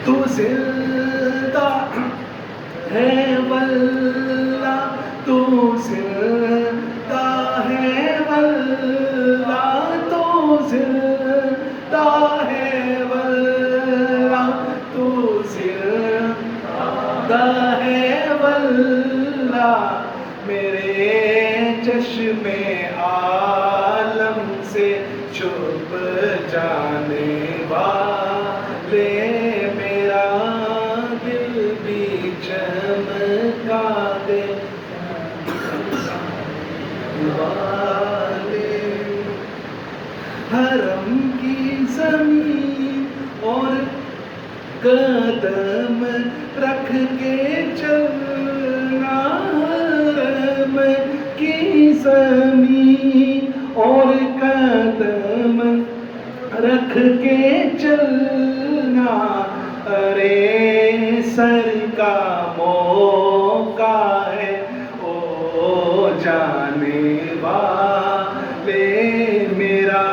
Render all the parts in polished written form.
تو زندہ ہے واللہ، تو زندہ ہے واللہ، تو زندہ ہے واللہ، تو زندہ ہے واللہ، میرے چشم عالم سے چھپ جانے والے، میرا دل بھی چمکا دے والے، حرم کی زمین اور قدم رکھ کے چلنا، حرم کی زمین اور قدم رکھ کے چلنا، ارے سر کا موقع ہے او جانے والے، میرا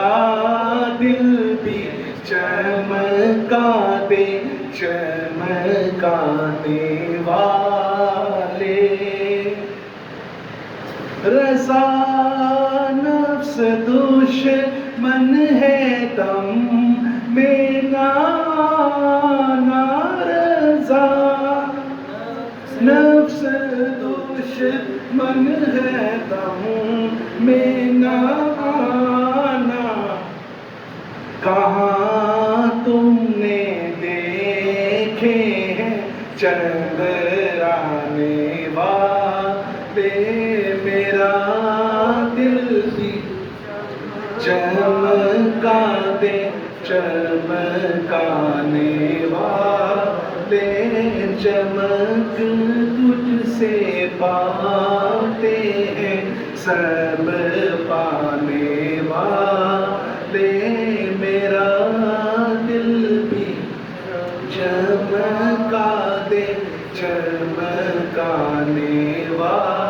دل بھی چمکا دے چمکانے والے، رضا نفس دشمن ہے دم میں نہ آنا، رضا نفس دشمن ہے دم میں نہ آنا، کہاں تم نے دیکھے ہیں چندرانے والے، میرا دل بھی چمکا دے چمکانے والے، چمک تجھ سے پاتے ہیں سب پانے والے، میرا دل بھی چمکا دے چمکانے والے۔